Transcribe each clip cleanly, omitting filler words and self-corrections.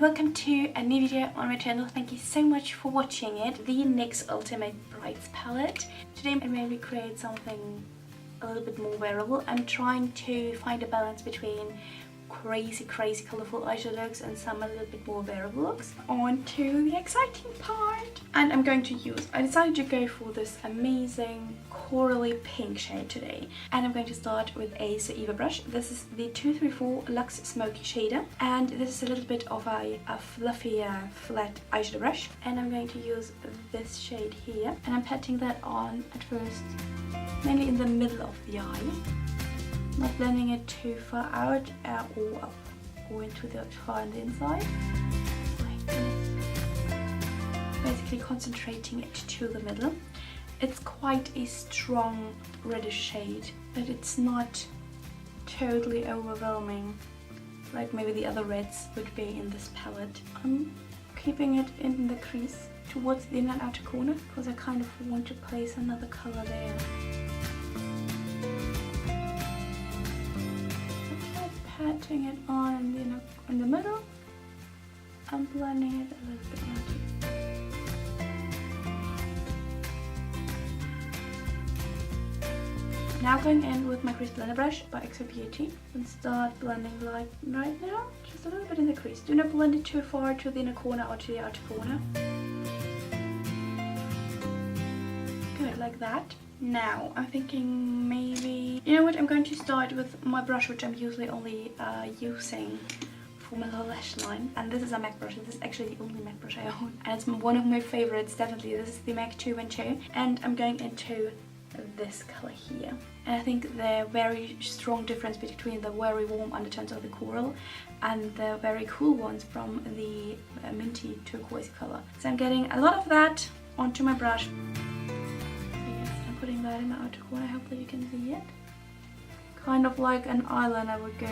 and welcome to a new video on my channel. Thank you so much for watching it. The NYX Ultimate Brights Palette. Today I'm going to create something a little bit more wearable. I'm trying to find a balance between crazy colourful eyeshadow looks and some a little bit more wearable looks. On to the exciting part. And I decided to go for this amazing corally pink shade today, and I'm going to start with a Esteé brush. This is the 234 Luxe Smoky Shader, and this is a little bit of a fluffy flat eyeshadow brush, and I'm going to use this shade here, and I'm patting that on at first mainly in the middle of the eye, not blending it too far out or up or into the far on the inside. Basically concentrating it to the middle. It's quite a strong reddish shade, but it's not totally overwhelming like maybe the other reds would be in this palette. I'm keeping it in the crease towards the inner and outer corner because I kind of want to place another colour there. Patting it on in the middle and blending it a little bit out. Now going in with my crease blender brush by XO Beauty and start blending like right now, just a little bit in the crease. Do not blend it too far to the inner corner or to the outer corner. Good, like that. Now I'm thinking maybe, you know what, I'm going to start with my brush, which I'm usually only using for my little lash line, and this is a MAC brush. This is actually the only MAC brush I own, and it's one of my favorites, definitely. This is the MAC 212, and I'm going into this color here, and I think the very strong difference between the very warm undertones of the coral and the very cool ones from the minty turquoise color. So I'm getting a lot of that onto my brush. Putting that in the outer corner, hopefully you can see it. Kind of like an eyeliner would go.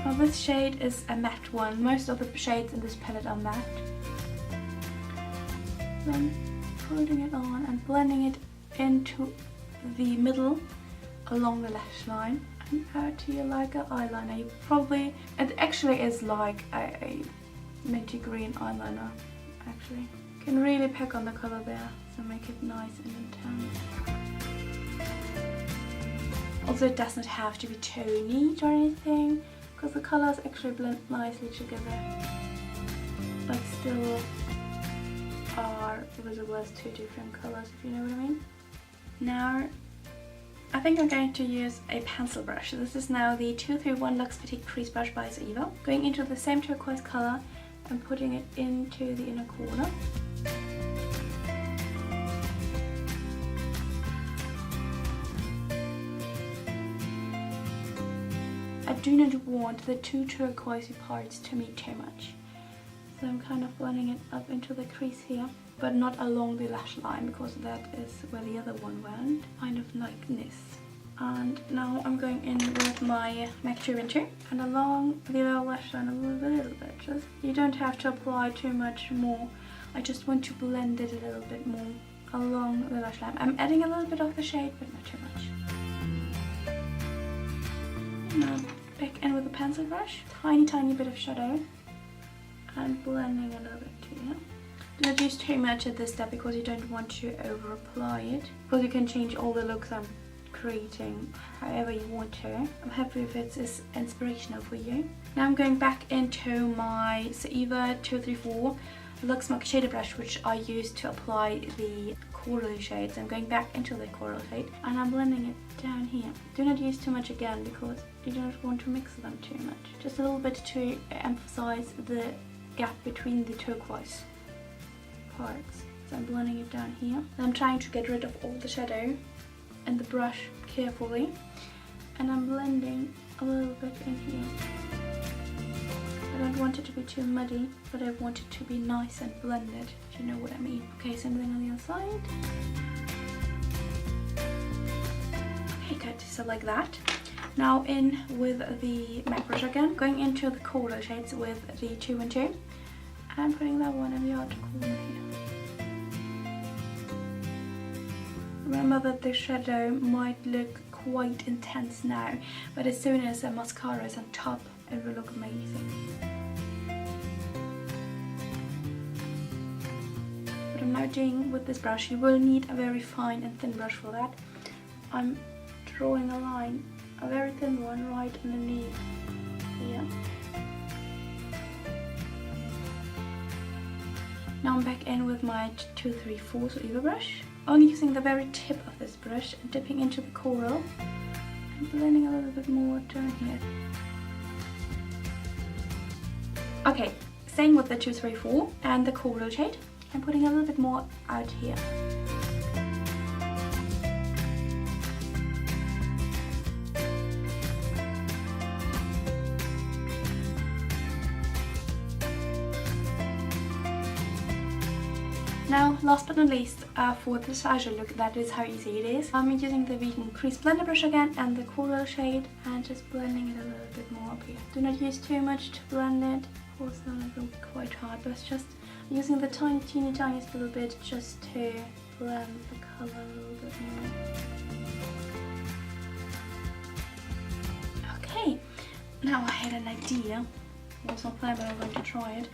Now this shade is a matte one. Most of the shades in this palette are matte. Then putting it on and blending it into the middle along the lash line and out here like an eyeliner. It actually is like a minty green eyeliner actually. Can really pack on the color there, so make it nice and intense. Also, it does not have to be too neat or anything, because the colors actually blend nicely together, but still are visible as two different colors, if you know what I mean. Now, I think I'm going to use a pencil brush. This is now the 231 Luxe Petite Crease Brush by Esteé. Going into the same turquoise color and putting it into the inner corner. I do not want the two turquoisey parts to meet too much, so I'm kind of blending it up into the crease here, but not along the lash line, because that is where the other one went, kind of like this. And now I'm going in with my MAC 212 and along the lower lash line a little bit. Just, you don't have to apply too much more. I just want to blend it a little bit more along the lash line. I'm adding a little bit of the shade, but not too much. Now back in with the pencil brush, tiny bit of shadow, and blending a little bit too. Do not use too much at this step because you don't want to over apply it, because you can change all the looks I'm creating however you want to. I'm happy if it's inspirational for you. Now I'm going back into my Esteé 234 Luxe Smoky Shader brush, which I used to apply the coral shades. I'm going back into the coral shade and I'm blending it down here. Do not use too much again because you don't want to mix them too much. Just a little bit to emphasize the gap between the turquoise parts. So I'm blending it down here. And I'm trying to get rid of all the shadow and the brush carefully, and I'm blending a little bit in here. I don't want it to be too muddy, but I want it to be nice and blended, if you know what I mean. Okay, same thing on the other side. Okay, good, so like that. Now in with the MAC brush again, going into the coral shades with the 212 and putting that one in the outer corner here. Remember that the shadow might look quite intense now, but as soon as the mascara is on top, it will look amazing. What I'm now doing with this brush, you will need a very fine and thin brush for that. I'm drawing a line, a very thin one, right underneath here. Now I'm back in with my 234 so Eva brush, only using the very tip of this brush and dipping into the coral and blending a little bit more down here. Okay, same with the 234 and the coral shade. I'm putting a little bit more out here. Now, last but not least, for the eyeshadow look, that is how easy it is. I'm using the vegan crease blender brush again and the coral shade and just blending it a little bit more up here. Do not use too much to blend it, of course then it will be quite hard, but it's just using the tiniest little bit just to blend the colour a little bit more. Okay, now I had an idea. I was not planning, but I'm going to try it.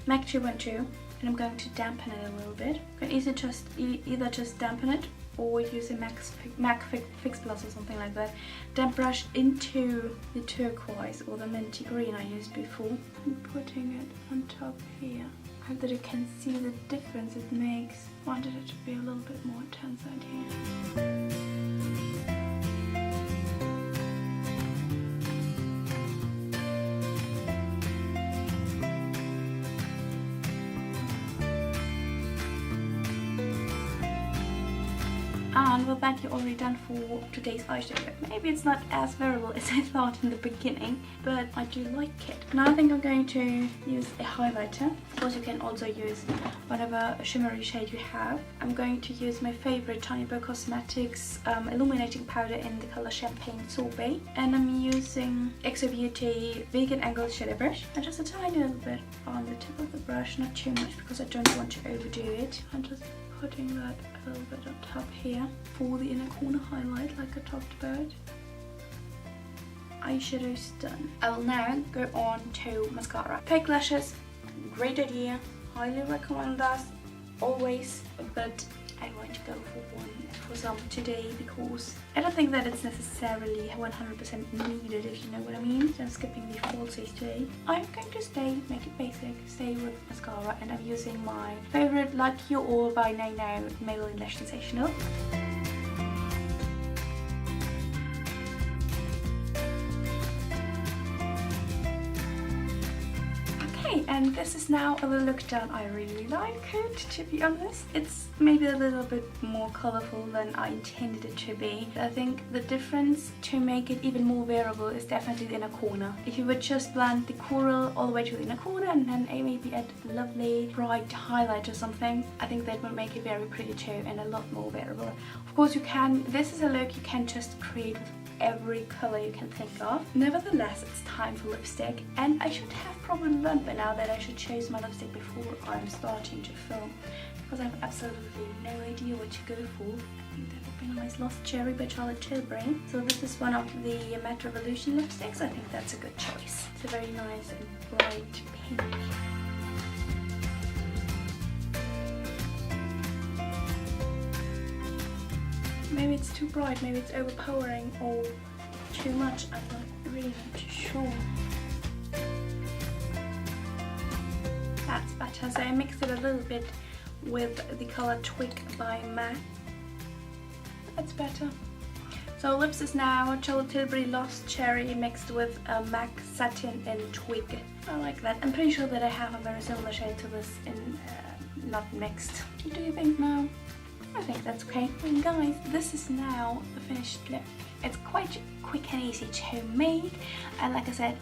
MAC 212. And I'm going to dampen it a little bit. You can either just dampen it or use a MAC Fix Plus or something like that. Damp brush into the turquoise or the minty green I used before. I'm putting it on top here. I hope that you can see the difference it makes. I wanted it to be a little bit more intense out here. And with that, you're already done for today's eyeshadow. Maybe it's not as wearable as I thought in the beginning, but I do like it. Now I think I'm going to use a highlighter. Of course, you can also use whatever shimmery shade you have. I'm going to use my favorite Tanya Burr Cosmetics illuminating powder in the color Champagne Sorbet. And I'm using XO Beauty Vegan Angled Shadow Brush. And just a tiny little bit on the tip of the brush, not too much because I don't want to overdo it. I'm just putting that a little bit on top here for the inner corner highlight like I talked about. Eyeshadow's done. I will now go on to mascara. Fake lashes, great idea, highly recommend that always, but I'm going to go for some today because I don't think that it's necessarily 100% needed, if you know what I mean. So I'm skipping the falsies today. I'm going to make it basic, stay with mascara, and I'm using my favorite, like you all by now, Maybelline Lash Sensational. And this is now a look done. I really like it, to be honest. It's maybe a little bit more colourful than I intended it to be. I think the difference to make it even more wearable is definitely the inner corner. If you would just blend the coral all the way to the inner corner and then maybe add a lovely bright highlight or something, I think that would make it very pretty too and a lot more wearable. Of course you can, this is a look you can just create with every colour you can think of. Nevertheless, it's time for lipstick, and I should have probably learned by now that I should choose my lipstick before I'm starting to film, because I have absolutely no idea what to go for. I think that would be nice. Lost Cherry by Tilbury. So this is one of the Matte Revolution lipsticks. I think that's a good choice. It's a very nice and bright pink. Maybe it's too bright, maybe it's overpowering or too much, I'm not really too sure. That's better, so I mixed it a little bit with the color Twig by MAC. That's better. So lips is now Tilbury Lost Cherry mixed with MAC Satin and Twig. I like that. I'm pretty sure that I have a very similar shade to this in not mixed. What do you think now? I think that's okay. And guys, this is now the finished look. It's quite quick and easy to make, and like I said,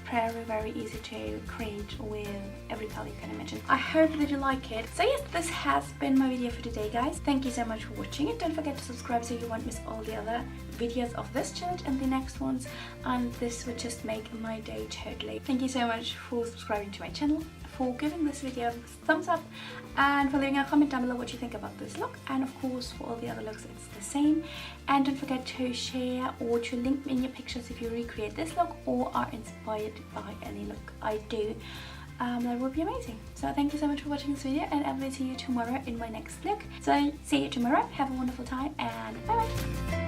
very easy to create with every color you can imagine. I hope that you like it. So yes, this has been my video for today, guys. Thank you so much for watching it. Don't forget to subscribe so you won't miss all the other videos of this challenge and the next ones, and this would just make my day totally. Thank you so much for subscribing to my channel, for giving this video a thumbs up and for leaving a comment down below what you think about this look. And of course for all the other looks it's the same. And don't forget to share or to link me in your pictures if you recreate this look or are inspired by any look I do. That would be amazing. So thank you so much for watching this video, and I will see you tomorrow in my next look. So see you tomorrow, have a wonderful time, and bye bye.